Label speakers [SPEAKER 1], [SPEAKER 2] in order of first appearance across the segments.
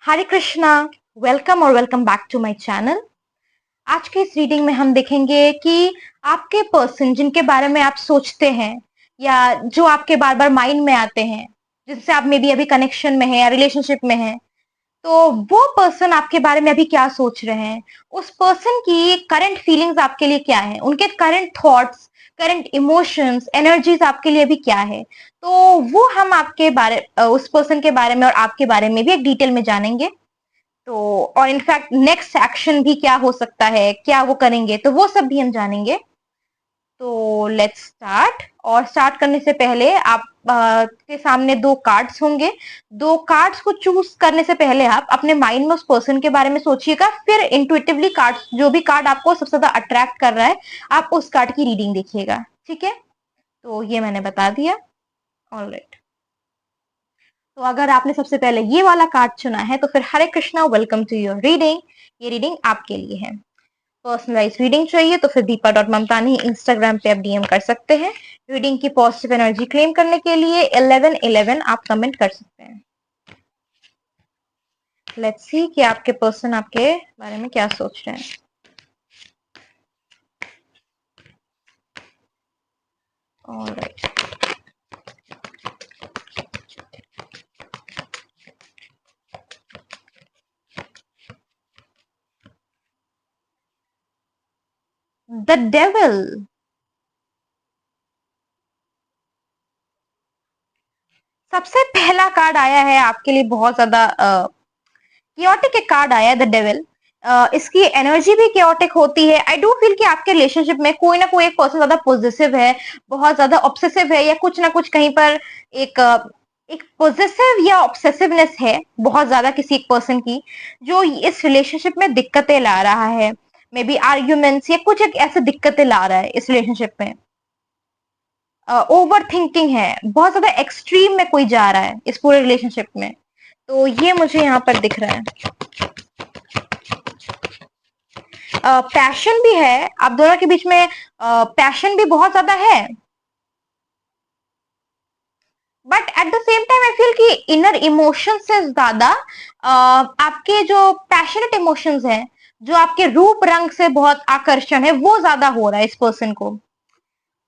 [SPEAKER 1] हरे Krishna. Welcome और welcome back to my channel. आज के इस रीडिंग में हम देखेंगे कि आपके पर्सन जिनके बारे में आप सोचते हैं या जो आपके बार बार माइंड में आते हैं, जिनसे आप मे बी अभी कनेक्शन में हैं या रिलेशनशिप में हैं, तो वो पर्सन आपके बारे में अभी क्या सोच रहे हैं, उस पर्सन की करंट फीलिंग्स आपके लिए क्या है, उनके current thoughts, current emotions, energies आपके लिए अभी क्या है। तो वो हम आपके बारे उस पर्सन के बारे में और आपके बारे में भी एक डिटेल में जानेंगे। तो और इनफैक्ट नेक्स्ट एक्शन भी क्या हो सकता है, क्या वो करेंगे, तो वो सब भी हम जानेंगे। तो लेट्स स्टार्ट। और स्टार्ट करने से पहले आप के सामने दो कार्ड्स होंगे। दो कार्ड्स को चूज करने से पहले आप अपने माइंड में उस पर्सन के बारे में सोचिएगा, फिर इंट्यूटिवली कार्ड्स, जो भी कार्ड आपको सबसे ज्यादा अट्रैक्ट कर रहा है, आप उस कार्ड की रीडिंग देखिएगा। ठीक है, तो ये मैंने बता दिया। ऑलराइट, तो अगर आपने सबसे पहले ये वाला कार्ड चुना है तो फिर Hare Krishna, welcome to your reading. ये रीडिंग आपके लिए है। पर्सनलाइज रीडिंग चाहिए तो फिर दीपा.ममतानी इंस्टाग्राम पे आप डीएम कर सकते हैं। रीडिंग की पॉजिटिव एनर्जी क्लेम करने के लिए 1111 आप कमेंट कर सकते हैं। लेट्स सी कि आपके पर्सन आपके बारे में क्या सोच रहे हैं। Alright, the devil. सबसे पहला कार्ड आया है आपके लिए, बहुत ज्यादा कियोटिक एक कार्ड आया है, द डेविल। इसकी एनर्जी भी कियोटिक होती है। आई डू फील कि आपके रिलेशनशिप में कोई ना कोई एक पर्सन ज्यादा पॉजिटिव है, बहुत ज्यादा ऑब्सेसिव है, या कुछ ना कुछ कहीं पर एक एक पॉजिटिव या ऑब्सेसिवनेस है बहुत ज्यादा किसी एक पर्सन की, जो इस रिलेशनशिप में दिक्कतें ला रहा है। मे बी आर्ग्यूमेंट्स या कुछ एक ऐसे दिक्कतें ला रहा है इस रिलेशनशिप में। ओवर थिंकिंग है, बहुत ज्यादा एक्सट्रीम में कोई जा रहा है इस पूरे रिलेशनशिप में। तो ये मुझे यहाँ पर दिख रहा है। पैशन भी है, आप दोनों के बीच में पैशन भी बहुत ज्यादा है। But at the same time I feel कि इनर इमोशन से ज्यादा आपके जो पैशनेट इमोशंस हैं, जो आपके रूप रंग से बहुत आकर्षण है, वो ज्यादा हो रहा है इस पर्सन को।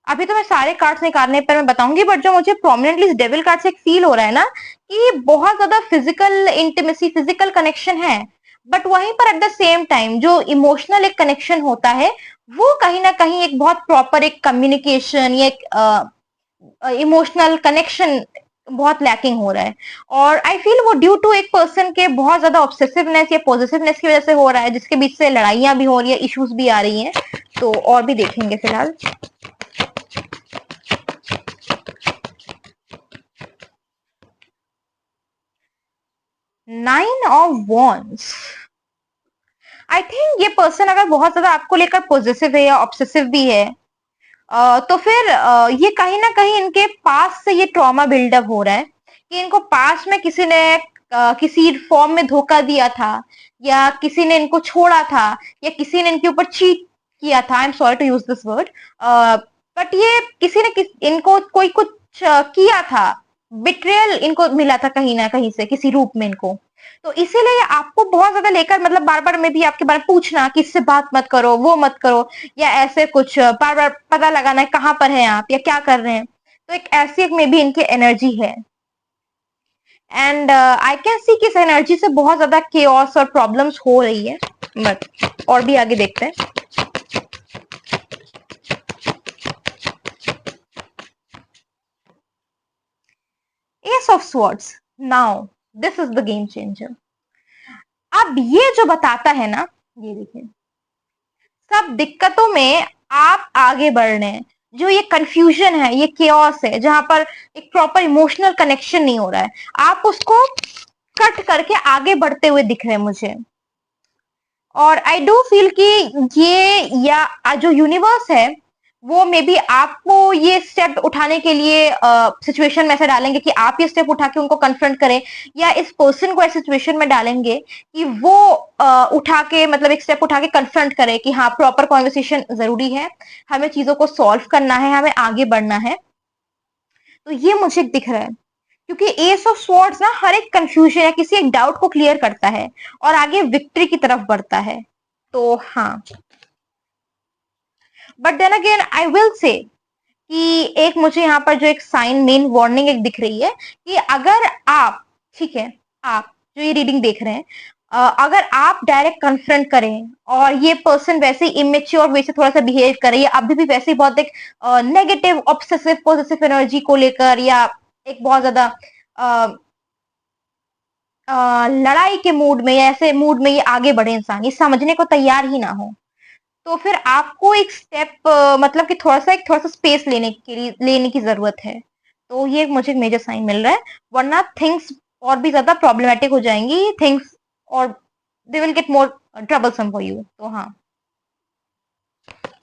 [SPEAKER 1] अभी तो मैं सारे कार्ड्स निकालने पर मैं बताऊंगी, बट जो मुझे प्रोमिनेंटली इस डेविल कार्ड से एक फील हो रहा है ना, कि बहुत ज्यादा फिजिकल इंटीमेसी, फिजिकल कनेक्शन है। बट वहीं पर एट द सेम टाइम जो इमोशनल एक कनेक्शन होता है, वो कहीं ना कहीं एक बहुत प्रॉपर एक कम्युनिकेशन या एक इमोशनल कनेक्शन बहुत लैकिंग हो रहा है। और आई फील वो ड्यू टू एक पर्सन के बहुत ज्यादा ऑब्सेसिवनेस या पॉजिटिवनेस की वजह से हो रहा है, जिसके बीच से लड़ाइयां भी हो रही है, इश्यूज भी आ रही हैं। तो और भी देखेंगे फिलहाल। Nine of wands. I think ये पर्सन अगर बहुत ज्यादा आपको लेकर पॉजिटिव है या ऑब्सेसिव भी है, तो फिर ये कहीं ना कहीं इनके पास से ये ट्रॉमा बिल्डअप हो रहा है कि इनको पास में किसी ने किसी फॉर्म में धोखा दिया था, या किसी ने इनको छोड़ा था, या किसी ने इनके ऊपर चीट किया था। I am sorry to use this word, but ये किसी ने इनको कोई कुछ किया था। बिट्रेयल इनको मिला था कहीं ना कहीं से, किसी रूप में इनको। तो इसीलिए आपको बहुत ज्यादा लेकर, मतलब बार बार में भी आपके बारे में पूछना कि इससे बात मत करो, वो मत करो, या ऐसे कुछ बार बार पता लगाना है कहाँ पर हैं आप या क्या कर रहे हैं। तो एक ऐसी एक में भी इनकी एनर्जी है। एंड आई कैन सी कि इस एनर्जी से बहुत ज्यादा केओस और प्रॉब्लम्स हो रही है। बट और भी आगे देखते हैं। S of swords. Now this is the game changer. अब ये जो बताता है ना, ये देखिए, सब दिक्कतों में आप आगे बढ़ रहे हैं। जो ये कंफ्यूजन है, ये केओस है, जहां पर एक प्रॉपर इमोशनल कनेक्शन नहीं हो रहा है, आप उसको कट करके आगे बढ़ते हुए दिख रहे हैं मुझे। और आई डू फील कि ये या जो यूनिवर्स है, वो मे बी आपको ये स्टेप उठाने के लिए सिचुएशन में ऐसे डालेंगे कि आप ये स्टेप उठा के उनको कन्फ्रंट करें, या इस पर्सन को ऐसे सिचुएशन में डालेंगे कि वो उठा के, मतलब एक स्टेप उठा के कन्फ्रंट करे कि हाँ, प्रॉपर कॉन्वर्सेशन जरूरी है, हमें चीजों को सॉल्व करना है, हमें आगे बढ़ना है। तो ये मुझे दिख रहा है। क्योंकि एस ऑफ स्वॉर्ड्स ना हर एक कंफ्यूजन या किसी एक डाउट को क्लियर करता है और आगे विक्ट्री की तरफ बढ़ता है। तो हाँ, but then again I will say कि एक मुझे यहाँ पर जो एक साइन मेन वार्निंग एक दिख रही है कि अगर आप, ठीक है, आप जो ये रीडिंग देख रहे हैं, अगर आप डायरेक्ट कन्फ्रंट करें और ये पर्सन वैसे ही इमेच्योर वे से थोड़ा सा बिहेव करे या अभी भी वैसे ही बहुत एक नेगेटिव ऑब्सेसिव पॉजिटिव एनर्जी को लेकर या एक बहुत ज्यादा लड़ाई के मूड में या ऐसे मूड में ये आगे बढ़े, इंसान ये समझने को तैयार ही ना हो, तो फिर आपको एक स्टेप मतलब कि थोड़ा सा स्पेस लेने की जरूरत है। तो ये मुझे मेजर साइन मिल रहा है, वरना थिंग्स और भी ज्यादा प्रॉब्लमेटिक हो जाएंगी थिंग्स, और they will get more troublesome for you. तो हाँ,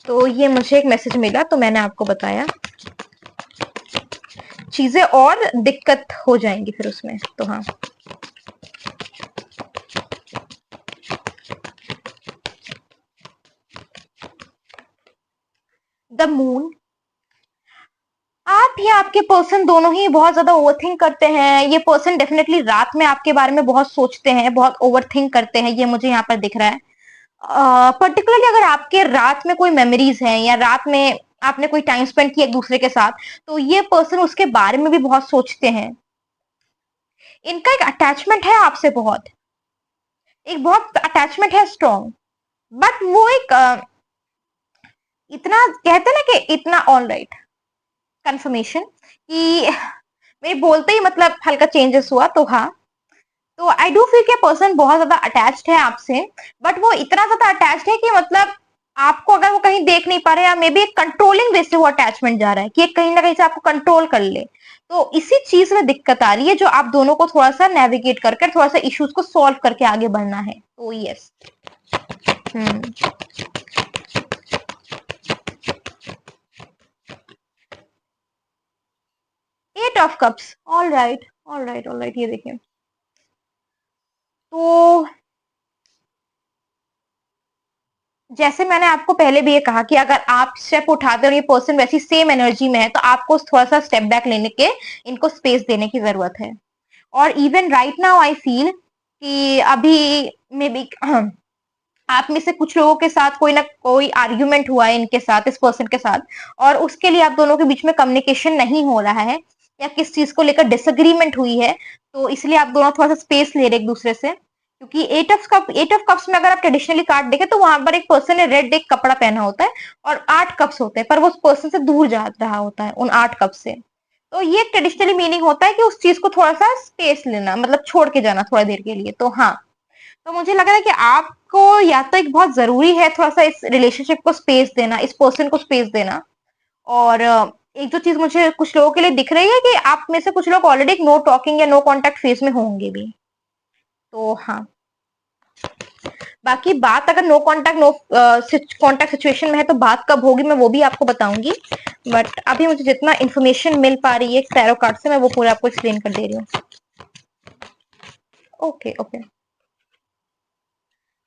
[SPEAKER 1] तो ये मुझे एक मैसेज मिला तो मैंने आपको बताया, चीजें और दिक्कत हो जाएंगी फिर उसमें। तो हाँ, द मून, आप या आपके पर्सन दोनों ही बहुत ज्यादा ओवरथिंक करते हैं। ये पर्सन डेफिनेटली रात में आपके बारे में बहुत सोचते हैं, बहुत ओवरथिंक करते हैं, ये मुझे यहाँ पर दिख रहा है। पर्टिकुलरली अगर आपके रात में कोई मेमोरीज हैं या रात में आपने कोई टाइम स्पेंड किया एक दूसरे के साथ, तो ये पर्सन उसके बारे में भी बहुत सोचते हैं। इनका एक अटैचमेंट है आपसे, बहुत अटैचमेंट है स्ट्रॉन्ग, बट वो एक इतना कहते हैं ना कि इतना ऑल राइट कंफर्मेशन कि मेरे बोलते ही मतलब हल्का चेंजेस हुआ। तो हाँ, तो आई डू फील कि पर्सन बहुत ज्यादा अटैच्ड है आपसे, बट वो इतना ज्यादा अटैच्ड है कि मतलब आपको अगर वो कहीं देख नहीं पा रहे, या मे बी एक कंट्रोलिंग वे से वो अटैचमेंट जा रहा है कि कहीं ना कहीं से आपको कंट्रोल कर ले। तो इसी चीज में दिक्कत आ रही है, जो आप दोनों को थोड़ा सा नेविगेट करके थोड़ा सा इश्यूज को सॉल्व करके आगे बढ़ना है। तो yes, eight of cups, all right all right all right, ये देखिए। तो जैसे मैंने आपको पहले भी ये कहा कि अगर आप स्टेप उठाते हो और ये पर्सन वैसी सेम एनर्जी में है, तो आपको थोड़ा सा स्टेप बैक लेने के, इनको स्पेस देने की जरूरत है। और even right now I feel कि अभी मे बी आप में से कुछ लोगों के साथ कोई ना कोई आर्ग्यूमेंट हुआ है इनके साथ, इस पर्सन के साथ, और उसके लिए आप दोनों के बीच में कम्युनिकेशन नहीं हो रहा है या किस चीज को लेकर डिसएग्रीमेंट हुई है, तो इसलिए आप दोनों थोड़ा सा स्पेस ले रहे एक दूसरे से। क्योंकि एट ऑफ कप्स में अगर आप ट्रेडिशनली कार्ड देखें तो वहां पर एक पर्सन ने रेड एक कपड़ा पहना होता है और 8 कप्स होते हैं, पर वो उस पर्सन से दूर जा रहा होता है उन 8 कप से। तो ये ट्रेडिशनली मीनिंग होता है कि उस चीज को थोड़ा सा स्पेस लेना, मतलब छोड़ के जाना थोड़ा देर के लिए। तो हाँ, तो मुझे लग रहा है कि आपको या तो एक बहुत जरूरी है थोड़ा सा इस रिलेशनशिप को स्पेस देना, इस पर्सन को स्पेस देना। और एक जो चीज मुझे कुछ लोगों के लिए दिख रही है कि आप में से कुछ लोग ऑलरेडी एक नो टॉकिंग या नो कांटेक्ट फेज में होंगे भी। तो हाँ, बाकी बात अगर नो कांटेक्ट कांटेक्ट सिचुएशन में है तो बात कब होगी मैं वो भी आपको बताऊंगी, बट अभी मुझे जितना इन्फॉर्मेशन मिल पा रही है टैरो कार्ड से, मैं वो पूरा आपको एक्सप्लेन कर दे रही हूँ। Okay okay,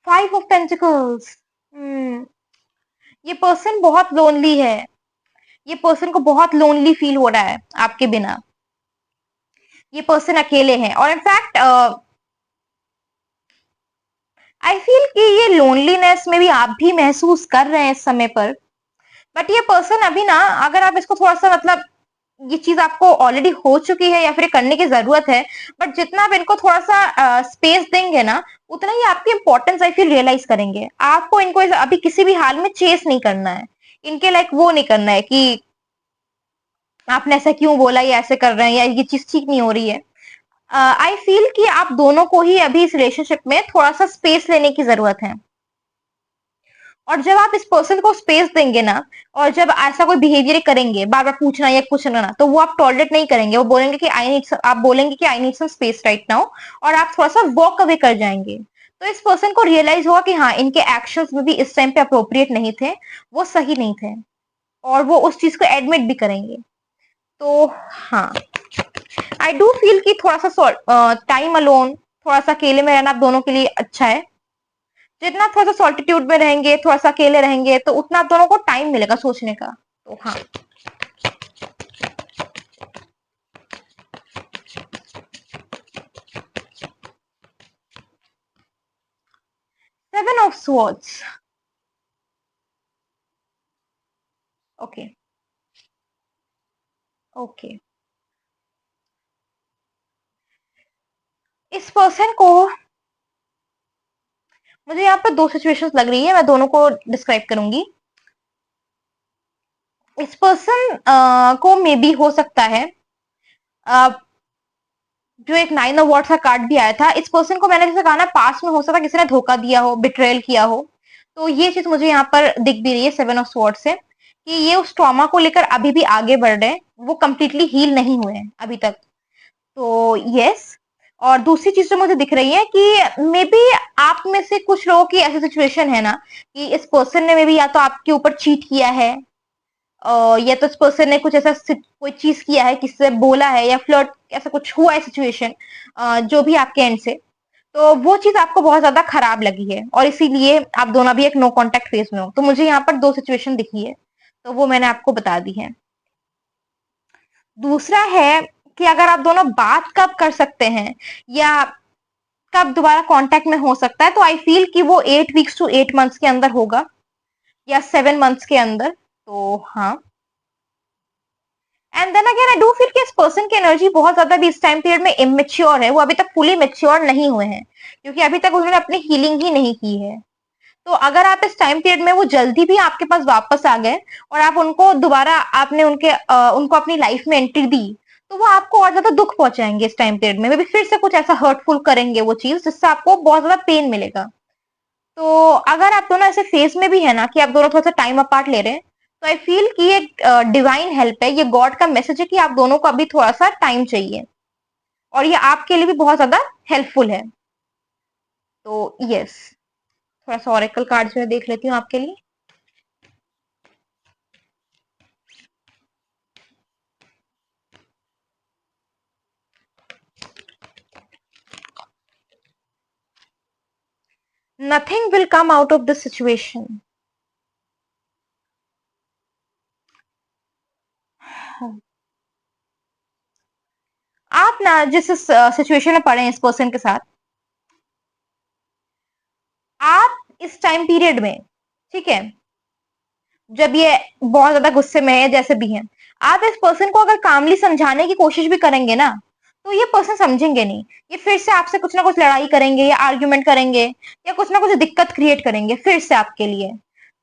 [SPEAKER 1] 5 of pentacles. ये पर्सन बहुत लोनली है, ये पर्सन को बहुत लोनली फील हो रहा है आपके बिना। ये पर्सन अकेले हैं और इनफैक्ट आई फील कि ये लोनलीनेस में भी आप भी महसूस कर रहे हैं इस समय पर। बट ये पर्सन अभी ना, अगर आप इसको थोड़ा सा मतलब ये चीज आपको ऑलरेडी हो चुकी है या फिर करने की जरूरत है, बट जितना आप इनको थोड़ा सा स्पेस देंगे ना, उतना ही आपकी इंपॉर्टेंस आई फील रियलाइज करेंगे। आपको इनको अभी किसी भी हाल में चेस नहीं करना है, इनके लाइक वो नहीं करना है कि आपने ऐसा क्यों बोला या ऐसे कर रहे हैं या ये चीज ठीक नहीं हो रही है। आई फील कि आप दोनों को ही अभी इस रिलेशनशिप में थोड़ा सा स्पेस लेने की जरूरत है। और जब आप इस पर्सन को स्पेस देंगे ना, और जब ऐसा कोई बिहेवियर करेंगे बार बार पूछना या कुछ ना, तो वो आप टॉलरेट नहीं करेंगे। वो बोलेंगे कि आप बोलेंगे कि I need some space right now, और आप थोड़ा सा वॉक अवे कर जाएंगे। तो इस पर्सन को रियलाइज होगा कि हाँ, इनके एक्शंस में भी इस टाइम पे अप्रोप्रिएट नहीं थे, वो सही नहीं थे, और वो उस चीज को एडमिट भी करेंगे। तो हाँ, आई डू फील कि थोड़ा सा टाइम अलोन, थोड़ा सा अकेले में रहना आप दोनों के लिए अच्छा है। जितना थोड़ा सा सॉल्टिट्यूड में रहेंगे, थोड़ा सा अकेले रहेंगे, तो उतना आप दोनों को टाइम मिलेगा सोचने का। तो हाँ, seven of swords, okay okay. इस पर्सन को, मुझे यहाँ पर दो सिचुएशंस लग रही है, मैं दोनों को डिस्क्राइब करूंगी। इस पर्सन को मे बी हो सकता है जो एक 9 ऑफ वॉर्ड्स का कार्ड भी आया था, इस पर्सन को मैंने जैसे कहा ना, पास में हो सकता है किसी ने धोखा दिया हो, बिट्रेयल किया हो। तो ये चीज मुझे यहाँ पर दिख भी रही है 7 ऑफ स्वॉर्ड्स से, कि ये उस ट्रॉमा को लेकर अभी भी आगे बढ़ रहे हैं, वो कंप्लीटली हील नहीं हुए हैं अभी तक। तो यस। और दूसरी चीज जो मुझे दिख रही है कि मे बी आप में से कुछ लोगों की ऐसी सिचुएशन है ना कि इस पर्सन ने मे बी या तो आपके ऊपर चीट किया है, या तो इस पर्सन ने कुछ ऐसा कोई चीज किया है, किसी से बोला है, या फ्लर्ट ऐसा कुछ हुआ है सिचुएशन, जो भी आपके एंड से, तो वो चीज आपको बहुत ज्यादा खराब लगी है और इसीलिए आप दोनों भी एक नो कांटेक्ट फेज में हो। तो मुझे यहाँ पर दो सिचुएशन दिखी है, तो वो मैंने आपको बता दी है। दूसरा है कि अगर आप दोनों बात कब कर सकते हैं या कब दोबारा कांटेक्ट में हो सकता है, तो आई फील कि वो 8 वीक्स टू 8 मंथ्स के अंदर होगा या 7 मंथ्स के अंदर। तो हाँ। And then again I do feel कि इस पर्सन की एनर्जी बहुत ज्यादा भी इस टाइम पीरियड में इमेच्योर है, वो अभी तक फुली मेच्योर नहीं हुए हैं, क्योंकि अभी तक उन्होंने अपनी हीलिंग ही नहीं की है। तो अगर आप इस टाइम पीरियड में वो जल्दी भी आपके पास वापस आ गए और आप उनको दोबारा आपने उनको अपनी लाइफ में एंट्री दी, तो वो आपको और ज्यादा दुख पहुंचाएंगे इस टाइम पीरियड में, मे बी फिर से कुछ ऐसा हर्टफुल करेंगे वो चीज जिससे आपको बहुत ज्यादा पेन मिलेगा। तो अगर आप दोनों ऐसे फेज में भी है ना कि आप दोनों थोड़ा सा टाइम अपार्ट ले रहे हैं, तो आई फील कि ये डिवाइन हेल्प है, ये गॉड का मैसेज है कि आप दोनों को अभी थोड़ा सा टाइम चाहिए और ये आपके लिए भी बहुत ज्यादा हेल्पफुल है। तो यस, थोड़ा सा ऑरेकल कार्ड्स में देख लेती हूँ आपके लिए। Nothing will come out of this situation. आप ना जिस सिचुएशन में पड़े हैं इस पर्सन के साथ, आप इस टाइम पीरियड में, ठीक है, जब ये बहुत ज्यादा गुस्से में है जैसे भी है, आप इस पर्सन को अगर कामली समझाने की कोशिश भी करेंगे ना, तो ये पर्सन समझेंगे नहीं, ये फिर से आपसे कुछ ना कुछ लड़ाई करेंगे या आर्ग्यूमेंट करेंगे या कुछ ना कुछ दिक्कत क्रिएट करेंगे फिर से आपके लिए।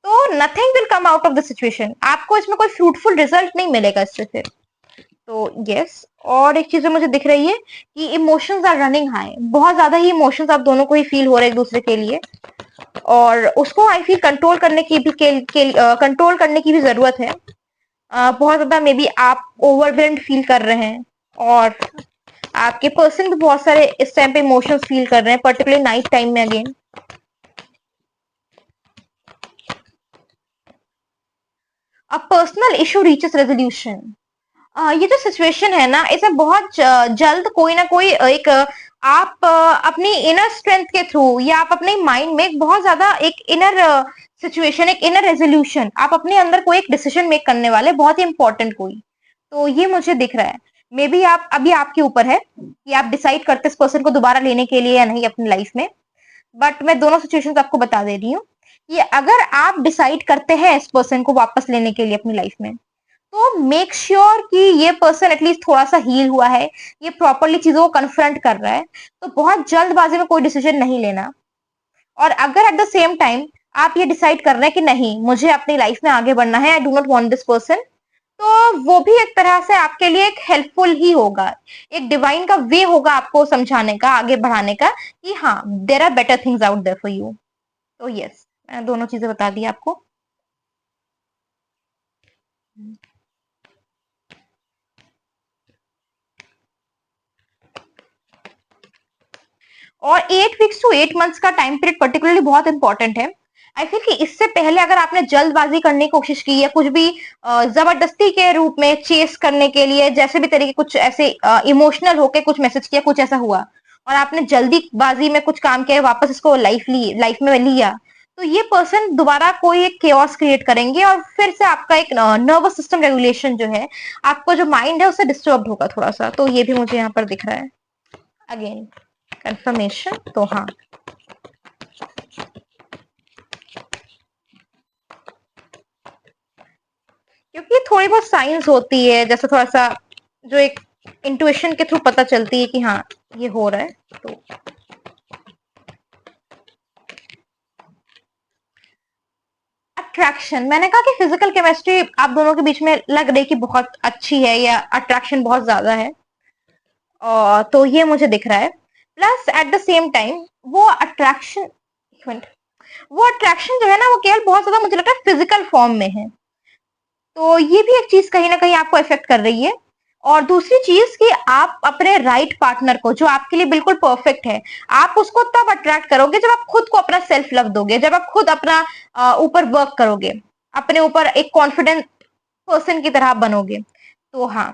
[SPEAKER 1] तो nothing will come out of the situation, आपको इसमें कोई फ्रूटफुल रिजल्ट नहीं मिलेगा इससे फिर। तो यस। और एक चीज मुझे दिख रही है कि इमोशंस आर रनिंग हाई, बहुत ज्यादा ही इमोशंस आप दोनों को ही फील हो रहे हैं एक दूसरे के लिए, और उसको आई फील कंट्रोल करने की भी कंट्रोल करने की भी जरूरत है। बहुत ज्यादा मे बी आप ओवरवेल्म्ड फील कर रहे हैं और आपके पर्सन भी बहुत सारे इस टाइम पे इमोशंस फील कर रहे हैं, पर्टिकुलरली नाइट टाइम में। Again a personal issue reaches resolution, ये जो सिचुएशन है ना, इसमें बहुत जल्द कोई ना कोई आप अपनी इनर स्ट्रेंथ के थ्रू या आप अपने माइंड में एक बहुत ज्यादा एक इनर सिचुएशन, एक इनर रेजोल्यूशन, आप अपने अंदर कोई एक डिसीजन मेक करने वाले, बहुत ही इंपॉर्टेंट कोई। तो ये मुझे दिख रहा है। मे बी आप अभी आपके ऊपर है कि आप डिसाइड करते इस पर्सन को दोबारा लेने के लिए या नहीं अपनी लाइफ में। बट मैं दोनों सिचुएशंस आपको बता दे रही हूँ कि अगर आप डिसाइड करते हैं इस पर्सन को वापस लेने के लिए अपनी लाइफ में, तो मेक श्योर कि ये पर्सन एटलीस्ट थोड़ा सा हील हुआ है, ये प्रॉपरली चीजों को कन्फ्रंट कर रहा है। तो बहुत जल्दबाजी में कोई डिसीजन नहीं लेना। और अगर एट द सेम टाइम आप ये डिसाइड कर रहे हैं कि नहीं, मुझे अपनी लाइफ में आगे बढ़ना है, I do not want this person, तो वो भी एक तरह से आपके लिए एक हेल्पफुल ही होगा, एक डिवाइन का वे होगा आपको समझाने का, आगे बढ़ाने का, कि हाँ there are better things out there for you. तो यस, मैंने दोनों चीजें बता दी आपको। और 8 वीक्स टू 8 मंथ्स का टाइम पीरियड पर्टिकुलरली बहुत इंपॉर्टेंट है। आई फील कि इससे पहले अगर आपने जल्दबाजी करने की कोशिश की या कुछ भी जबरदस्ती के रूप में चेस करने के लिए, जैसे भी तरीके कुछ ऐसे इमोशनल होके कुछ मैसेज किया, कुछ ऐसा हुआ और आपने जल्दीबाजी में कुछ काम किया, वापस इसको लाइफ में लिया, तो ये पर्सन दोबारा कोई एक केओस क्रिएट करेंगे और फिर से आपका एक नर्वस सिस्टम रेगुलेशन जो है, आपका जो माइंड है, उससे डिस्टर्ब होगा थोड़ा सा। तो ये भी मुझे यहाँ पर दिख रहा है। अगेन कंफर्मेशन, तो हाँ, थोड़ी बहुत साइंस होती है, जैसे थोड़ा सा जो एक इंट्यूशन के थ्रू पता चलती है कि हाँ ये हो रहा है। तो अट्रैक्शन, मैंने कहा कि फिजिकल केमिस्ट्री आप दोनों के बीच में लग रही कि बहुत अच्छी है या अट्रैक्शन बहुत ज्यादा है, और तो ये मुझे दिख रहा है। Plus at the same time वो अट्रैक्शन, वो अट्रैक्शन जो है ना वो केवल बहुत ज्यादा मुझे लगता है फिजिकल फॉर्म में है। तो ये भी एक चीज कहीं ना कहीं आपको इफेक्ट कर रही है। और दूसरी चीज कि आप अपने राइट पार्टनर को जो आपके लिए बिल्कुल परफेक्ट है, आप उसको तब अट्रैक्ट करोगे जब आप खुद को अपना सेल्फ लव दोगे, जब आप खुद अपना ऊपर वर्क करोगे, अपने ऊपर एक कॉन्फिडेंट पर्सन की तरह बनोगे। तो हाँ,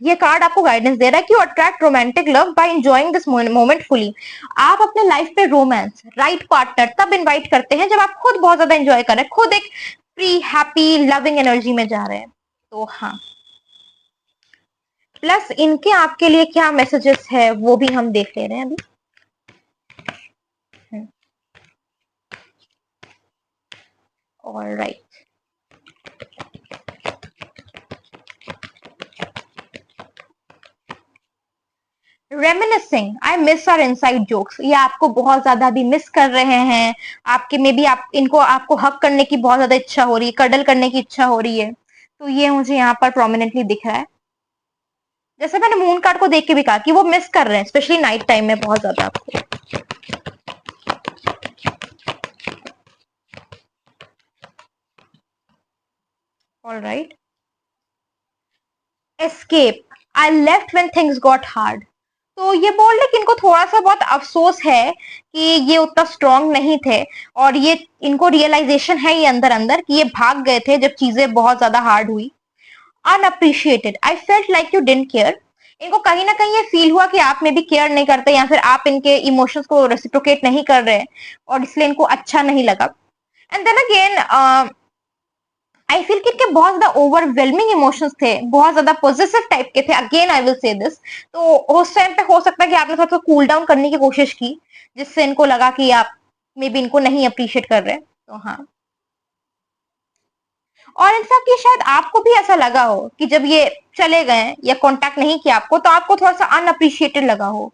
[SPEAKER 1] ये कार्ड आपको गाइडेंस दे रहा है कि you attract romantic love by enjoying this moment fully. आप अपने लाइफ पे रोमांस, राइट पार्टनर तब इनवाइट करते हैं जब आप खुद बहुत ज्यादा एंजॉय कर रहे हैं, खुद एक फ्री हैप्पी लविंग एनर्जी में जा रहे हैं। तो हाँ, प्लस इनके आपके लिए क्या मैसेजेस है वो भी हम देख ले रहे हैं अभी। Alright, reminiscing I miss our inside jokes, ये आपको बहुत ज्यादा अभी मिस कर रहे हैं। आपके में भी आप इनको, आपको हक करने की बहुत ज्यादा इच्छा हो रही है, कडल करने की इच्छा हो रही है। तो ये मुझे यहाँ पर प्रोमिनेंटली दिख रहा है। जैसे मैंने मून कार्ड को देख के भी कहा कि वो मिस कर रहे हैं, स्पेशली नाइट टाइम में बहुत ज्यादा आपको। Alright, escape I left when things got hard. तो ये बोल रहे कि इनको थोड़ा सा बहुत अफसोस है कि ये उतना स्ट्रांग नहीं थे, और ये इनको रियलाइजेशन है ये अंदर अंदर कि ये भाग गए थे जब चीजें बहुत ज्यादा हार्ड हुई। Unappreciated I felt like you didn't care, इनको कहीं ना कहीं ये फील हुआ कि आप में भी केयर नहीं करते, या फिर आप इनके इमोशंस को रेसिप्रोकेट नहीं कर रहे, और इसलिए इनको अच्छा नहीं लगा। And then again I feel कि इनके बहुत ज्यादा ओवरवेलमिंग इमोशंस थे, बहुत ज्यादा पॉजिटिव टाइप के थे। अगेन आई विल से दिस, तो उस टाइम पे हो सकता है कि आपने थोड़ा सा कूल डाउन करने की कोशिश की, जिससे इनको लगा कि आप मे बी इनको नहीं अप्रिशिएट कर रहे। तो हाँ, और इनफैक्ट ये शायद आपको भी ऐसा लगा हो कि जब ये चले गए या कांटेक्ट नहीं किया आपको, तो आपको थोड़ा सा अनअप्रिशिएटेड लगा हो।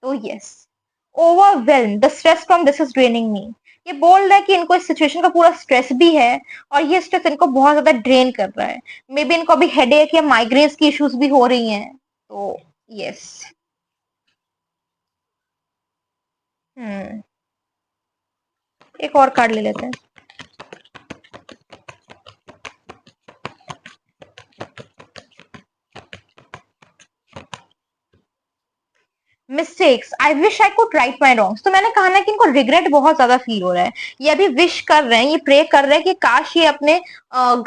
[SPEAKER 1] तो yes, overwhelm the stress from this is draining me, ये बोल रहा है कि इनको इस सिचुएशन का पूरा स्ट्रेस भी है, और ये स्ट्रेस इनको बहुत ज्यादा ड्रेन कर रहा है। मे बी इनको अभी हेडेक या माइग्रेन्स की इश्यूज भी हो रही हैं। तो यस, एक और कार्ड ले लेते हैं। Mistakes I wish I could write my wrongs, तो मैंने कहा ना कि इनको रिग्रेट बहुत ज्यादा फील हो रहा है। ये अभी विश कर रहे हैं, ये प्रे कर रहे हैं कि काश ये अपने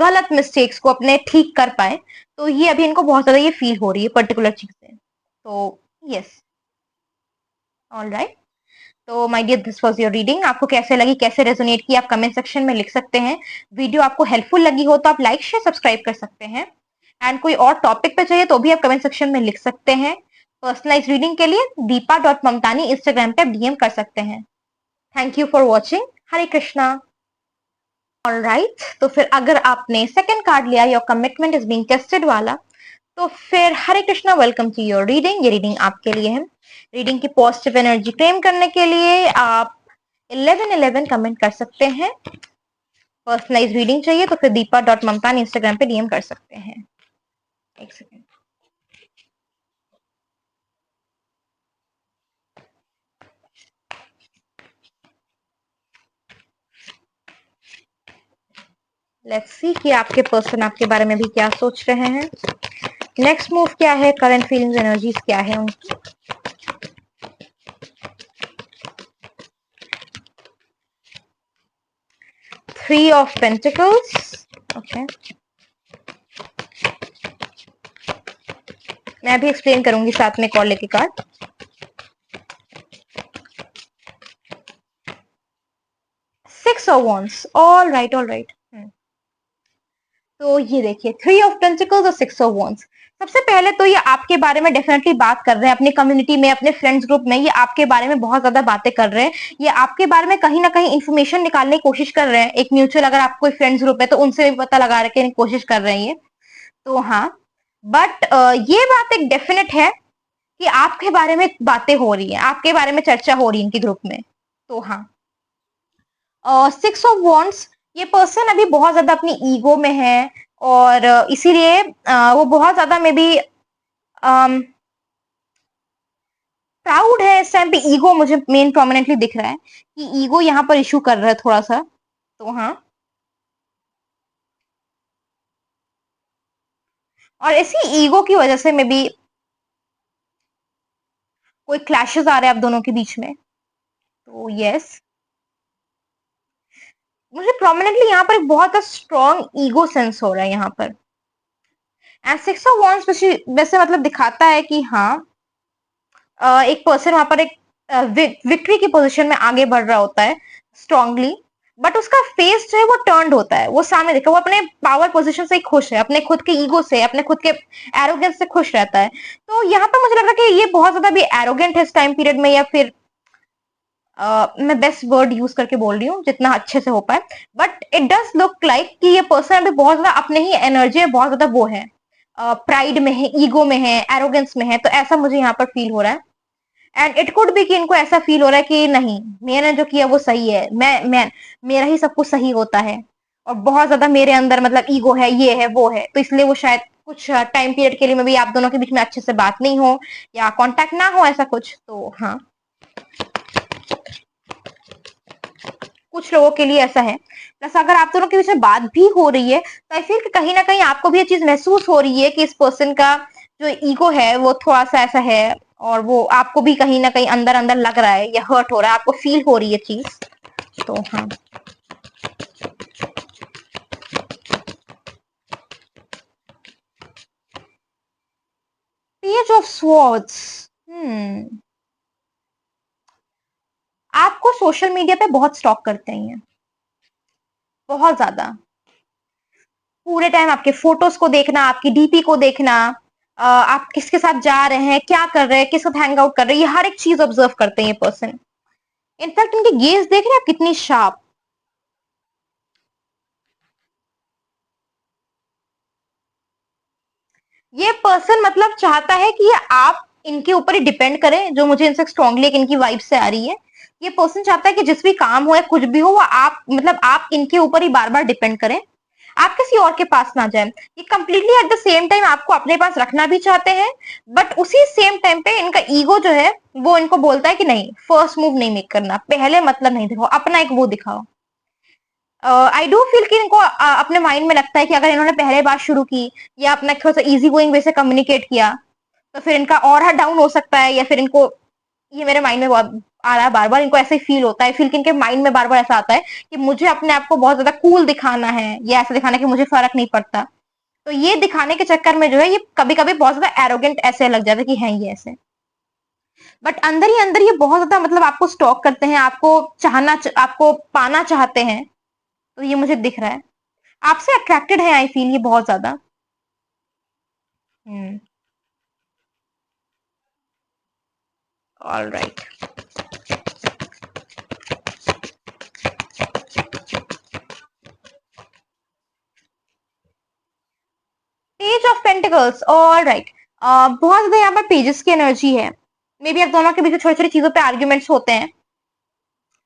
[SPEAKER 1] गलत मिस्टेक्स को अपने ठीक कर पाए। तो ये अभी इनको बहुत ज्यादा ये फील हो रही है पर्टिकुलर चीजें। तो यस, ऑल राइट। तो my dear, this was your reading. आपको कैसे लगी, कैसे रेजोनेट की, आप कमेंट सेक्शन में लिख सकते हैं। वीडियो आपको हेल्पफुल लगी हो तो आप लाइक शेयर सब्सक्राइब कर सकते हैं, एंड कोई और टॉपिक पे चाहिए तो भी आप कमेंट सेक्शन में लिख सकते हैं। पर्सनलाइज रीडिंग के लिए deepa.mamtani इंस्टाग्राम पे डीएम कर सकते हैं। Thank you for watching. Hare Krishna. All right, तो फिर अगर आपने सेकेंड कार्ड लिया, your commitment is being tested वाला, तो फिर Hare Krishna, welcome to your reading. ये रीडिंग आपके लिए है। रीडिंग की पॉजिटिव एनर्जी क्लेम करने के लिए आप 1111 कमेंट कर सकते हैं। पर्सनलाइज रीडिंग चाहिए तो फिर deepa.mamtani इंस्टाग्राम पे डीएम कर सकते हैं। एक सेकेंड, लेट्स सी कि आपके पर्सन आपके बारे में भी क्या सोच रहे हैं। नेक्स्ट मूव क्या है, करंट फीलिंग्स एनर्जीज क्या है उनकी। 3 ऑफ पेंटिकल्स, ओके, मैं भी एक्सप्लेन करूंगी साथ में कॉल लेके card. 6 of wands, all right, all right. तो ये देखिए, 3 ऑफ पेंटिकल्स और 6 ऑफ वॉन्ड्स। सबसे पहले तो ये आपके बारे में डेफिनेटली बात कर रहे हैं, अपनी कम्युनिटी में, अपने फ्रेंड्स ग्रुप में ये आपके बारे में बहुत ज्यादा बातें कर रहे हैं। ये आपके बारे में कहीं ना कहीं इन्फॉर्मेशन निकालने की कोशिश कर रहे हैं। एक म्यूचुअल, अगर आपको कोई फ्रेंड्स ग्रुप है तो उनसे भी पता लगा रखे की कोशिश कर रहे हैं ये। तो हाँ, बट ये बात एक डेफिनेट है कि आपके बारे में बातें हो रही है, आपके बारे में चर्चा हो रही है इनके ग्रुप में। तो हाँ, 6 ऑफ वॉन्ड्स, ये पर्सन अभी बहुत ज्यादा अपनी ईगो में है, और इसीलिए वो बहुत ज्यादा मे बी प्राउड है इस टाइम पे। ईगो मुझे मेन प्रोमिनेंटली दिख रहा है कि ईगो यहाँ पर इशू कर रहा है थोड़ा सा। तो हाँ, और इसी ईगो की वजह से मे बी कोई क्लैशेस आ रहे हैं आप दोनों के बीच में। तो यस, मुझे प्रोमिनेंटली यहाँ पर एक बहुत स्ट्रॉन्ग ईगो सेंस हो रहा है यहाँ पर। एंड 6 ऑफ वॉन्ड्स वैसे मतलब दिखाता है कि हाँ, एक पर्सन वहां पर एक विक्ट्री की पोजीशन में आगे बढ़ रहा होता है स्ट्रांगली, बट उसका फेस जो है वो टर्न्ड होता है, वो सामने देखा, वो अपने पावर पोजीशन से ही खुश है, अपने खुद के ईगो से, अपने खुद के एरोगेंस से खुश रहता है। तो यहाँ पर मुझे लग रहा है कि ये बहुत ज्यादा भी एरोगेंट है इस टाइम पीरियड में, या फिर मैं बेस्ट वर्ड यूज करके बोल रही हूँ जितना अच्छे से हो पाए, but it does look like कि ये पर्सन अभी बहुत ज्यादा अपने ही एनर्जी में बहुत ज्यादा वो है, प्राइड में है, ईगो में है, एरोगेंस में है। तो ऐसा मुझे यहाँ पर फील हो रहा है। एंड इट कुड बी कि इनको ऐसा फील हो रहा है कि नहीं, मैंने जो किया वो सही है, मैं मेरा ही सब कुछ सही होता है, और बहुत ज्यादा मेरे अंदर मतलब ईगो है, ये है वो है, तो इसलिए वो शायद कुछ टाइम पीरियड के लिए में भी आप दोनों के बीच में अच्छे से बात नहीं हो या कांटेक्ट ना हो, ऐसा कुछ। तो हाँ, कुछ लोगों के लिए ऐसा है। प्लस अगर आप दोनों के बीच में बात भी हो रही है तो आई फील कि कहीं ना कहीं आपको भी ये चीज महसूस हो रही है कि इस पर्सन का जो ईगो है वो थोड़ा सा ऐसा है, और वो आपको भी कहीं ना कहीं अंदर अंदर लग रहा है या हर्ट हो रहा है, आपको फील हो रही है चीज। तो हाँ, पेज ऑफ स्वॉर्ड्स। हम्म, आपको सोशल मीडिया पे बहुत स्टॉक करते हैं ये, बहुत ज्यादा। पूरे टाइम आपके फोटोज को देखना, आपकी डीपी को देखना, आप किसके साथ जा रहे हैं, क्या कर रहे हैं, किसके साथ हैंग आउट कर रहे हैं, ये हर एक चीज ऑब्जर्व करते हैं ये पर्सन। इनफैक्ट इनकी गेज देख रहे हैं आप कितनी शार्प। ये पर्सन मतलब चाहता है कि ये आप इनके ऊपर ही डिपेंड करें, जो मुझे इनसे स्ट्रांगली एक इनकी वाइब से आ रही है। ये पर्सन चाहता है कि जिस भी काम हो या कुछ भी हो वो आप मतलब आप इनके ऊपर ही बार बार डिपेंड करें, आप किसी और के पास ना जाए। ये completely at the same time आपको अपने पास रखना भी चाहते हैं, बट उसी सेम टाइम पे इनका ईगो जो है वो इनको बोलता है कि नहीं, फर्स्ट मूव नहीं मेक करना, पहले मतलब नहीं दिखाओ, अपना एक वो दिखाओ। आई डू फील कि इनको अपने माइंड में लगता है कि अगर इन्होंने पहले बात शुरू की या अपना थोड़ा सा इजी गोइंग वे से कम्युनिकेट किया तो फिर इनका और हाथ डाउन हो सकता है, या फिर इनको, ये मेरे माइंड में बहुत आ रहा है बार बार, इनको ऐसे ही फील होता है, फील कि इनके माइंड में बार बार ऐसा आता है कि मुझे अपने आप को बहुत ज्यादा कूल दिखाना है, या ऐसा दिखाना कि मुझे फर्क नहीं पड़ता। तो ये दिखाने के चक्कर में जो है ये कभी कभी बहुत ज्यादा एरोगेंट ऐसे लग जाता है कि हैं ये ऐसे, बट अंदर ही अंदर ये बहुत ज्यादा मतलब आपको स्टॉक करते हैं, आपको आपको पाना चाहते हैं। तो ये मुझे दिख रहा है, आपसे अट्रैक्टेड है आई फील ये बहुत ज्यादा। Hmm, all right. Page of pentacles, all right. बहुत ज्यादा यहाँ पर पेजेस की एनर्जी है। मे बी आप दोनों के बीच छोटी छोटी चीजों पे आर्ग्यूमेंट्स होते हैं।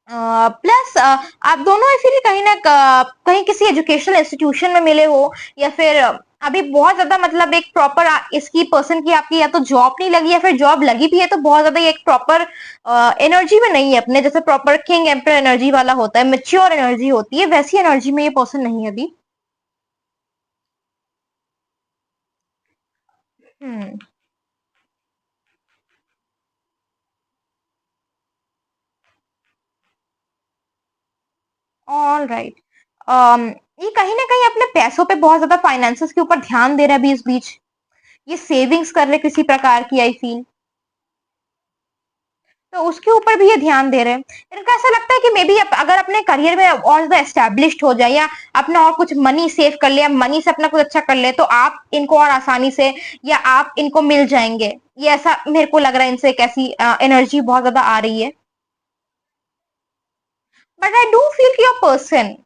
[SPEAKER 1] प्लस आप दोनों ऐसे कहीं ना कहीं किसी एजुकेशनल इंस्टीट्यूशन में मिले हो, या फिर अभी बहुत ज्यादा मतलब एक प्रॉपर इसकी पर्सन की आपकी या तो जॉब नहीं लगी, या फिर जॉब लगी भी है तो बहुत ज्यादा एक प्रॉपर एनर्जी में नहीं है, अपने जैसे प्रॉपर किंग एम्पर एनर्जी वाला होता है, मेच्योर एनर्जी होती है, वैसी एनर्जी में ये पर्सन नहीं है अभी। हम्म, ऑल राइट। ये कहीं ना कहीं अपने पैसों पे बहुत ज्यादा फाइनेंसेस के ऊपर ध्यान दे रहा है अभी इस बीच। ये सेविंग्स कर रहे किसी प्रकार की आई फील। तो उसके ऊपर भी ये ध्यान दे रहे हैं। इनका ऐसा लगता है कि मे बी अगर अपने करियर में और ज़्यादा एस्टेब्लिश्ड हो जाए या अपना और कुछ मनी सेव कर ले या मनी से अपना कुछ अच्छा कर ले, तो आप इनको और आसानी से या आप इनको मिल जाएँगे। ये ऐसा मेरे को लग रहा है, इनसे एक ऐसी एनर्जी बहुत ज़्यादा आ रही है। बट आई डू फील कि योर पर्सन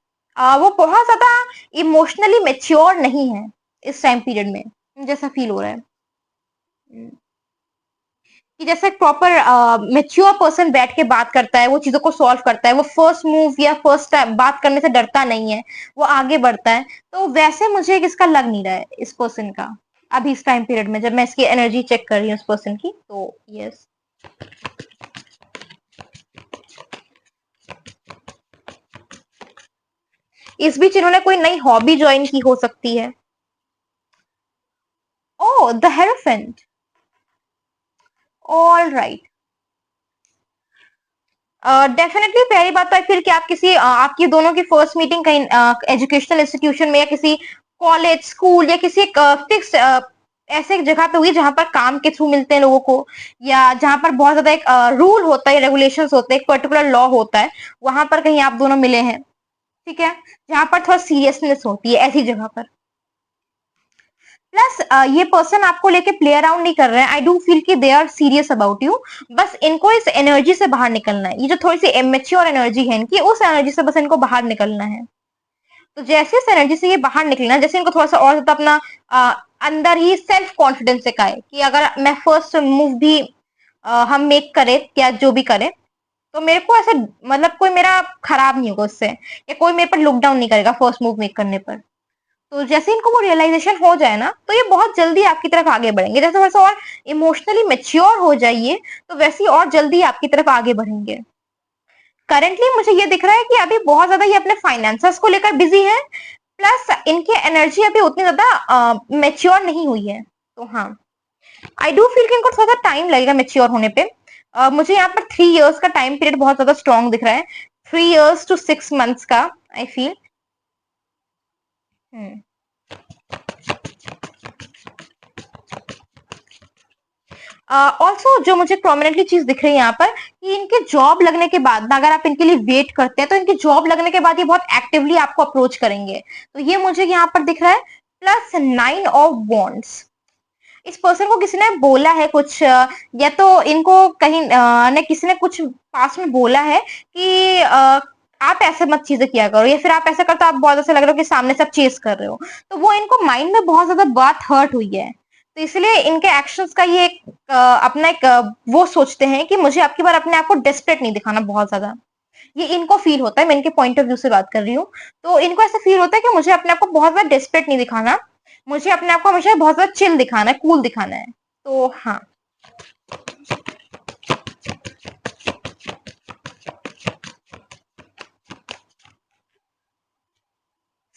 [SPEAKER 1] वो बहुत ज़्यादा इमोशनली मैच्योर नहीं है इस टाइम पीरियड में, मुझे ऐसा फील हो रहा है। कि जैसे एक प्रॉपर मैच्योर पर्सन बैठ के बात करता है, वो चीज़ों को सॉल्व करता है, वो फर्स्ट मूव या फर्स्ट बात करने से डरता नहीं है, वो आगे बढ़ता है। तो वैसे मुझे एक इसका लग नहीं रहा है इस पर्सन का, अभी इस टाइम पीरियड में जब मैं इसकी एनर्जी चेक कर रही हूँ इस पर्सन की, तो यस। इस बीच इन्होंने कोई नई हॉबी ज्वाइन की हो सकती है। Oh, the hierophant. All right. Definitely पहली बात तो आई फील कि आप किसी आपकी दोनों की फर्स्ट मीटिंग कहीं एजुकेशनल इंस्टीट्यूशन में या किसी कॉलेज स्कूल या किसी एक फिक्स ऐसे एक जगह पे हुई जहां पर काम के थ्रू मिलते हैं लोगों को, या जहां पर बहुत ज्यादा एक रूल होता है, रेगुलेशंस होते हैं, एक पर्टिकुलर लॉ होता है, वहां पर कहीं आप दोनों मिले हैं। ठीक है, जहां पर थोड़ा सीरियसनेस होती है ऐसी जगह पर। प्लस ये पर्सन आपको लेके प्ले अराउंड नहीं कर रहे हैं, आई डू फील कि they are serious about you. बस इनको इस एनर्जी से बाहर निकलना है, ये जो थोड़ी सी इमेच्योर एनर्जी है इनकी, उस एनर्जी से बस इनको बाहर निकलना है। तो जैसे इस एनर्जी से ये बाहर निकलना है, जैसे इनको थोड़ा सा और ज्यादा अपना अंदर ही सेल्फ कॉन्फिडेंस से का कि अगर मैं फर्स्ट मूव भी हम मेक करें, क्या जो भी करें, तो मेरे को ऐसे मतलब कोई मेरा खराब नहीं होगा उससे, या कोई मेरे पर लुक डाउन नहीं करेगा फर्स्ट मूव मेक करने पर। तो जैसे इनको वो रियलाइजेशन हो जाए ना, तो ये बहुत जल्दी आपकी तरफ आगे बढ़ेंगे। जैसे थोड़ा सा और इमोशनली मेच्योर हो जाइए, तो वैसे ही और जल्दी आपकी तरफ आगे बढ़ेंगे। करेंटली मुझे ये दिख रहा है कि अभी बहुत ज्यादा ये अपने फाइनेंसेस को लेकर बिजी है, प्लस इनकी एनर्जी अभी उतनी ज्यादा मेच्योर नहीं हुई है। तो हाँ, आई डू फील कि इनको थोड़ा सा टाइम लगेगा मेच्योर होने पे। मुझे यहाँ पर 3 इयर्स का टाइम पीरियड बहुत ज्यादा स्ट्रॉन्ग दिख रहा है, 3 इयर्स टू 6 मंथ्स का आई फील। ऑल्सो जो मुझे प्रोमिनेंटली चीज दिख रही है यहाँ पर, कि इनके जॉब लगने के बाद अगर आप इनके लिए वेट करते हैं, तो इनके जॉब लगने के बाद ये बहुत एक्टिवली आपको अप्रोच करेंगे। तो ये मुझे यहाँ पर दिख रहा है। प्लस 9 ऑफ वॉन्ड्स, इस पर्सन को किसी ने बोला है कुछ, या तो इनको कहीं ने किसी ने कुछ पास में बोला है कि आप ऐसे मत चीजें किया करो, या फिर आप ऐसा करते हो, आप बहुत ऐसा लग रहा हो कि सामने से आप चेस कर रहे हो। तो वो इनको माइंड में बहुत ज्यादा बात हर्ट हुई है, तो इसलिए इनके एक्शंस का ये एक अपना एक वो सोचते हैं कि मुझे आपकी बार अपने आप को डेस्परेट नहीं दिखाना बहुत ज्यादा। ये इनको फील होता है, मैं इनके पॉइंट ऑफ व्यू से बात कर रही हूँ। तो इनको ऐसा फील होता है कि मुझे अपने आप को बहुत ज्यादा डेस्परेट नहीं दिखाना, मुझे अपने आप को हमेशा बहुत ज्यादा चिल दिखाना है, कूल दिखाना है। तो हाँ,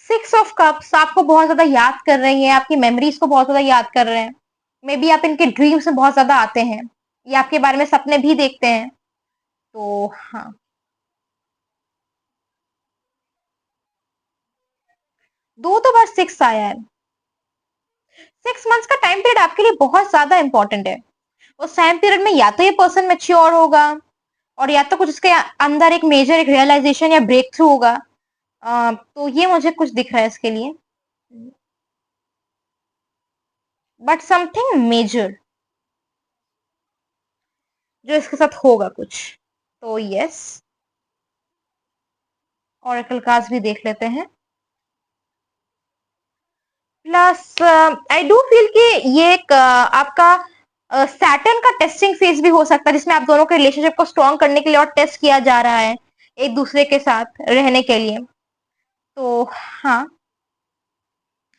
[SPEAKER 1] 6 ऑफ कप्स आपको बहुत ज्यादा याद कर रही है, आपकी मेमोरीज को बहुत ज्यादा याद कर रहे हैं। मे बी आप इनके ड्रीम्स में बहुत ज्यादा आते हैं, या आपके बारे में सपने भी देखते हैं। तो हाँ, दो तो बार 6 आया है। 6 मंथ्स का टाइम पीरियड आपके लिए बहुत ज्यादा इंपॉर्टेंट है। उस टाइम पीरियड में या तो ये पर्सन मेच्योर होगा, और या तो कुछ उसके अंदर एक मेजर एक रियलाइजेशन या ब्रेक थ्रू होगा। तो ये मुझे कुछ दिख रहा है इसके लिए, बट समथिंग मेजर जो इसके साथ होगा कुछ। तो यस, ऑरेकल कार्ड्स भी देख लेते हैं। प्लस आई डू फील कि ये एक आपका सैटर्न का टेस्टिंग फेज भी हो सकता है, जिसमें आप दोनों के रिलेशनशिप को स्ट्रॉन्ग करने के लिए और टेस्ट किया जा रहा है एक दूसरे के साथ रहने के लिए। तो हाँ,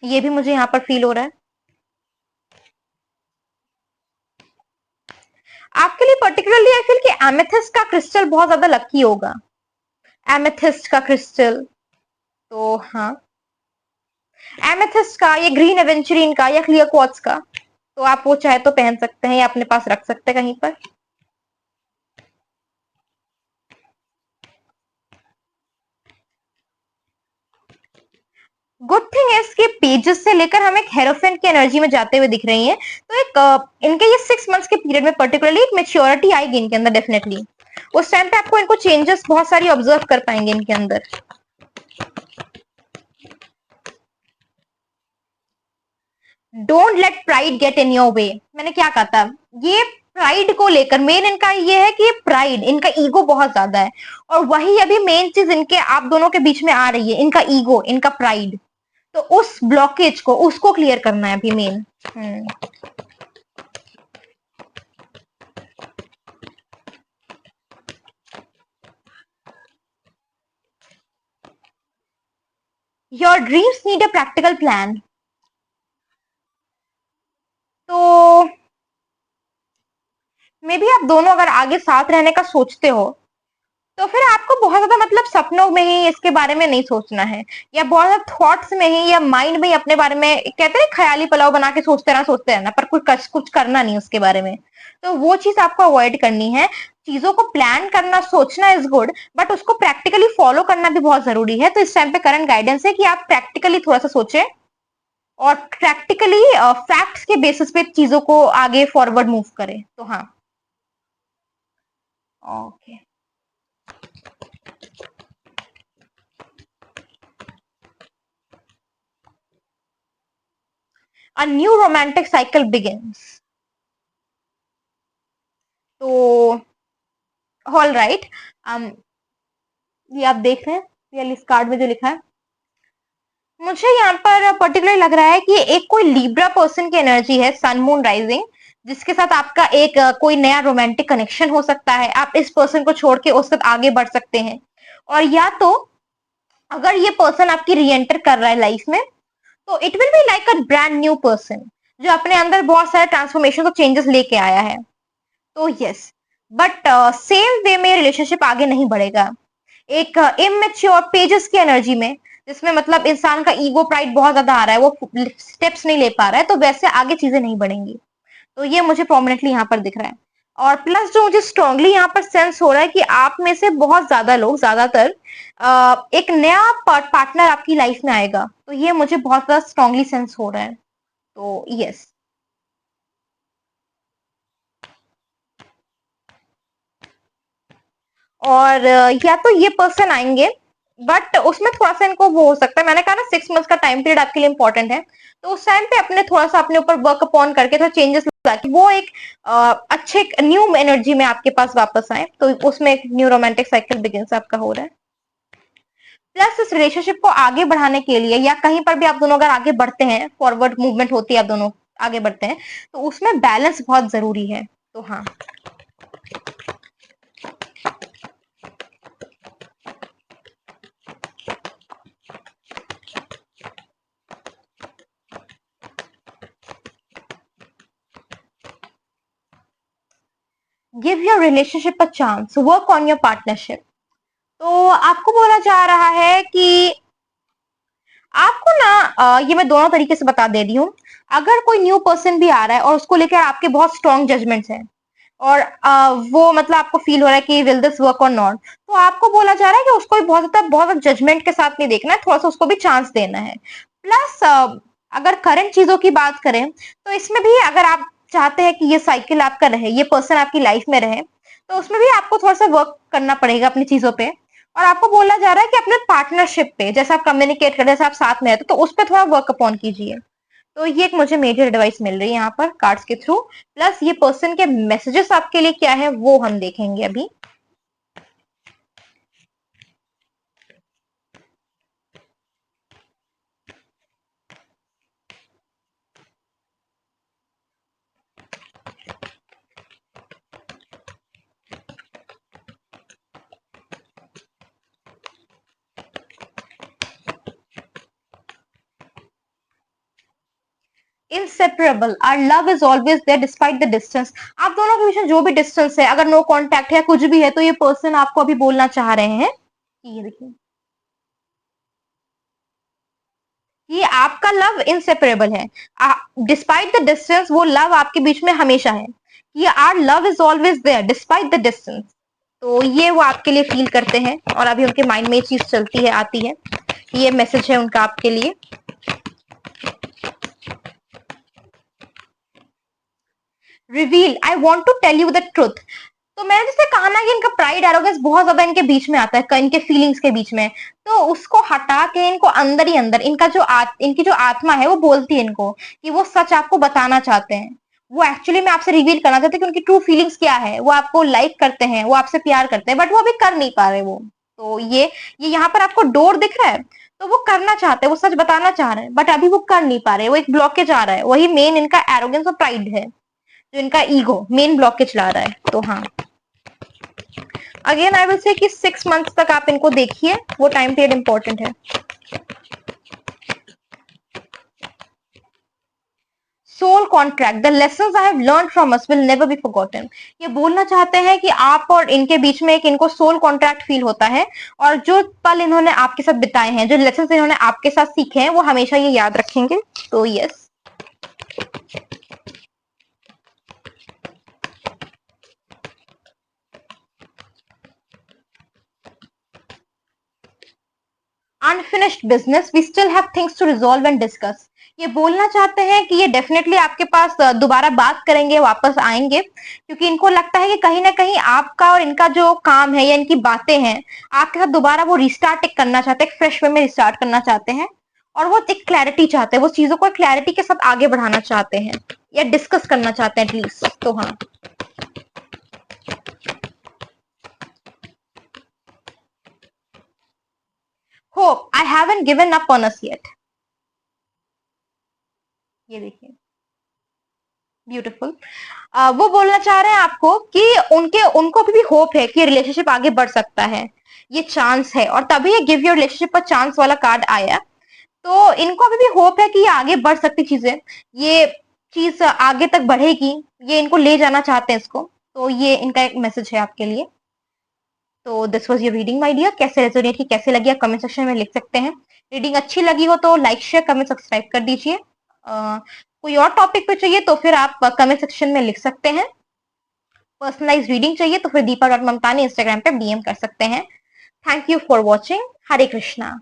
[SPEAKER 1] ये भी मुझे यहाँ पर फील हो रहा है। आपके लिए पर्टिकुलरली आई फील कि एमेथिस्ट का क्रिस्टल बहुत ज्यादा लकी होगा, एमेथिस्ट का क्रिस्टल। तो हाँ, एमेथिस्ट का, या ग्रीन एवेंचुरिन का, या क्लियर क्वार्ट्ज का, तो आप वो चाहे तो पहन सकते हैं या अपने पास रख सकते हैं कहीं पर। गुड थिंग है कि पेजेस से लेकर हम एक हेरोफेंट की एनर्जी में जाते हुए दिख रही हैं, तो एक इनके ये 6 मंथ्स के पीरियड में पर्टिकुलरली एक मेच्योरिटी आएगी इनके अंदर डेफिनेटली। उस टाइम पे आपको इनको चेंजेस बहुत सारी ऑब्जर्व कर पाएंगे इनके अंदर। Don't let pride get in your way. मैंने क्या कहा था, ये प्राइड को लेकर मेन इनका ये है कि प्राइड, इनका ईगो बहुत ज्यादा है, और वही अभी मेन चीज इनके आप दोनों के बीच में आ रही है, इनका ईगो, इनका प्राइड। तो उस ब्लॉकेज को, उसको क्लियर करना है अभी main. Your dreams need a practical plan. तो मे बी आप दोनों अगर आगे साथ रहने का सोचते हो, तो फिर आपको बहुत ज्यादा मतलब सपनों में ही इसके बारे में नहीं सोचना है, या बहुत ज्यादा थॉट्स में ही या माइंड में ही अपने बारे में, कहते हैं ख्याली पुलाव बना के सोचते रहना, पर कुछ करना नहीं उसके बारे में। तो वो चीज आपको अवॉइड करनी है। चीजों को प्लान करना, सोचना इज गुड, बट उसको प्रैक्टिकली फॉलो करना भी बहुत जरूरी है। तो इस टाइम पे करंट गाइडेंस है कि आप प्रैक्टिकली थोड़ा सा सोचें, और प्रैक्टिकली फैक्ट्स के बेसिस पे चीजों को आगे फॉरवर्ड मूव करें। तो हाँ, okay. A new romantic cycle begins. तो ऑल राइट, ये आप देख रहे हैं रियल इस कार्ड में जो लिखा है, मुझे यहाँ पर पर्टिकुलर लग रहा है कि एक कोई लिब्रा पर्सन की एनर्जी है, सन मून राइजिंग, जिसके साथ आपका एक कोई नया रोमांटिक कनेक्शन हो सकता है। आप इस पर्सन को छोड़ के उसके साथ आगे बढ़ सकते हैं, और या तो अगर ये पर्सन आपकी री एंटर कर रहा है लाइफ में, तो it will be like a brand new person जो अपने अंदर बहुत सारे ट्रांसफॉर्मेशन और चेंजेस लेके आया है। तो यस, बट सेम वे में रिलेशनशिप आगे नहीं बढ़ेगा। एक इमेच्योर पेजेस की एनर्जी में, जिसमें मतलब इंसान का ईगो प्राइड बहुत ज्यादा आ रहा है, वो स्टेप्स नहीं ले पा रहा है, तो वैसे आगे चीजें नहीं बढ़ेंगी। तो ये मुझे प्रोमिनेंटली यहाँ पर दिख रहा है। और प्लस जो मुझे स्ट्रांगली यहाँ पर सेंस हो रहा है कि आप में से बहुत ज्यादा लोग, ज्यादातर एक नया पार्टनर आपकी लाइफ में आएगा। तो ये मुझे बहुत ज्यादा स्ट्रांगली सेंस हो रहा है। तो यस, और या तो ये पर्सन आएंगे, बट उसमें थोड़ा सा इनको वो हो सकता है, मैंने कहा ना 6 मंथ्स का टाइम पीरियड आपके लिए इंपॉर्टेंट है, तो उस टाइम पे अपने थोड़ा सा अपने ऊपर वर्क अपॉन करके थोड़ा चेंजेस ला के वो एक अच्छे न्यू एनर्जी में आपके पास वापस आए। तो उसमें एक न्यू रोमांटिक साइकिल बिगिंस आपका हो रहा है। प्लस इस रिलेशनशिप को आगे बढ़ाने के लिए, या कहीं पर भी आप दोनों अगर आगे बढ़ते हैं, फॉरवर्ड मूवमेंट होती है, आप दोनों आगे बढ़ते हैं, तो उसमें बैलेंस बहुत जरूरी है। तो हाँ, give your relationship a chance, work on your partnership. तो आपको बोला जा रहा है कि आपको ना ये मैं दोनों तरीके से बता दे रही हूँ। अगर कोई न्यू पर्सन भी आ रहा है और उसको लेकर आपके बहुत स्ट्रॉन्ग जजमेंट्स हैं, और वो मतलब आपको फील हो रहा है कि विल दिस वर्क और नॉट, तो आपको बोला जा रहा है कि उसको भी बहुत जजमेंट के साथ नहीं देखना है, थोड़ा सा उसको भी चांस देना है। प्लस अगर करंट चीजों की बात करें, तो इसमें भी अगर आप चाहते हैं कि ये साइकिल आपका रहे, ये पर्सन आपकी लाइफ में रहे, तो उसमें भी आपको थोड़ा सा वर्क करना पड़ेगा अपनी चीजों पे। और आपको बोला जा रहा है कि अपने पार्टनरशिप पे, जैसे आप कम्युनिकेट कर, जैसे आप साथ में रहते, तो उस पर थोड़ा वर्क अपॉन कीजिए। तो ये एक मुझे मेजर एडवाइस मिल रही है यहाँ पर कार्ड्स के थ्रू। प्लस ये पर्सन के मैसेजेस आपके लिए क्या है वो हम देखेंगे अभी। Inseparable, our love is always there despite the distance. आप दोनों के बीच में जो भी डिस्टेंस है, अगर नो कांटेक्ट है, कुछ भी है, तो ये पर्सन आपको अभी बोलना चाह रहे हैं कि ये देखिए, ये आपका लव इंसेपरेबल है। डिस्पाइट द डिस्टेंस, वो लव आपके बीच में हमेशा है। ये our love is always there despite the distance. तो ये वो आपके लिए फील करते हैं, और अभी उनके माइंड में ये चीज चलती है, आती है। ये मैसेज है उनका आपके लिए। Reveal, I want to tell you the truth. तो मैंने जैसे कहा ना कि इनका प्राइड एरोगेंस बहुत ज्यादा इनके बीच में आता है, इनके फीलिंग्स के बीच में, तो उसको हटा के इनको अंदर ही अंदर इनका जो इनकी जो आत्मा है वो बोलती है इनको कि वो सच आपको बताना चाहते हैं। वो एक्चुअली में आपसे रिवील करना चाहते हैं कि उनकी ट्रू फीलिंग्स क्या है। वो आपको लाइक करते हैं, वो आपसे प्यार करते हैं, बट वो अभी कर नहीं पा रहे वो। तो ये यहाँ पर आपको डोर दिख रहा है, तो वो करना चाहते हैं, वो सच बताना चाह रहे हैं, बट अभी वो कर नहीं पा रहे, वो एक ब्लॉकेज आ रहा है। वही मेन इनका एरोगेंस और प्राइड है, जो इनका ईगो मेन ब्लॉकेज ला रहा है। तो हाँ, अगेन आई विल से कि 6 मंथ्स तक आप इनको देखिए, वो टाइम पीरियड इंपॉर्टेंट है। Soul contract, the lessons I have learn from us will never be forgotten. ये बोलना चाहते हैं कि आप और इनके बीच में एक इनको सोल कॉन्ट्रैक्ट फील होता है, और जो पल इन्होंने आपके साथ बिताए हैं, जो लेसन्स इन्होंने आपके साथ सीखे हैं, वो हमेशा ये याद रखेंगे। तो yes, unfinished business, we still have things to resolve and discuss. ये बोलना चाहते हैं कि ये डेफिनेटली आपके पास दोबारा बात करेंगे, वापस आएंगे, क्योंकि इनको लगता है कि कहीं ना कहीं आपका और इनका जो काम है या इनकी बातें हैं, आपके साथ दोबारा वो रिस्टार्ट एक करना चाहते हैं, एक फ्रेश वे में रिस्टार्ट करना चाहते हैं, और वो एक क्लैरिटी चाहते हैं, वो चीजों को क्लैरिटी के साथ आगे बढ़ाना चाहते हैं, या डिस्कस करना चाहते हैं एटलीस्ट। तो हाँ, hope I haven't given up on us yet. ये देखिए, ब्यूटीफुल। वो बोलना चाह रहे हैं आपको कि उनके उनको अभी भी होप है कि रिलेशनशिप आगे बढ़ सकता है, ये चांस है, और तभी ये गिव योर रिलेशनशिप पर चांस वाला कार्ड आया। तो इनको अभी भी होप है कि ये आगे बढ़ सकती चीजें, ये चीज आगे तक बढ़ेगी, ये इनको ले जाना चाहते हैं इसको। तो ये इनका एक मैसेज है आपके लिए। तो this was your reading my dear. कैसे रेजोनेट की, कैसे लगी, आप कमेंट सेक्शन में लिख सकते हैं। रीडिंग अच्छी लगी हो तो लाइक शेयर कमेंट सब्सक्राइब कर दीजिए। कोई और टॉपिक पे चाहिए तो फिर आप कमेंट सेक्शन में लिख सकते हैं। पर्सनलाइज रीडिंग चाहिए तो फिर दीपा.ममतानी इंस्टाग्राम पे डीएम कर सकते हैं। Thank you for watching. Hare Krishna.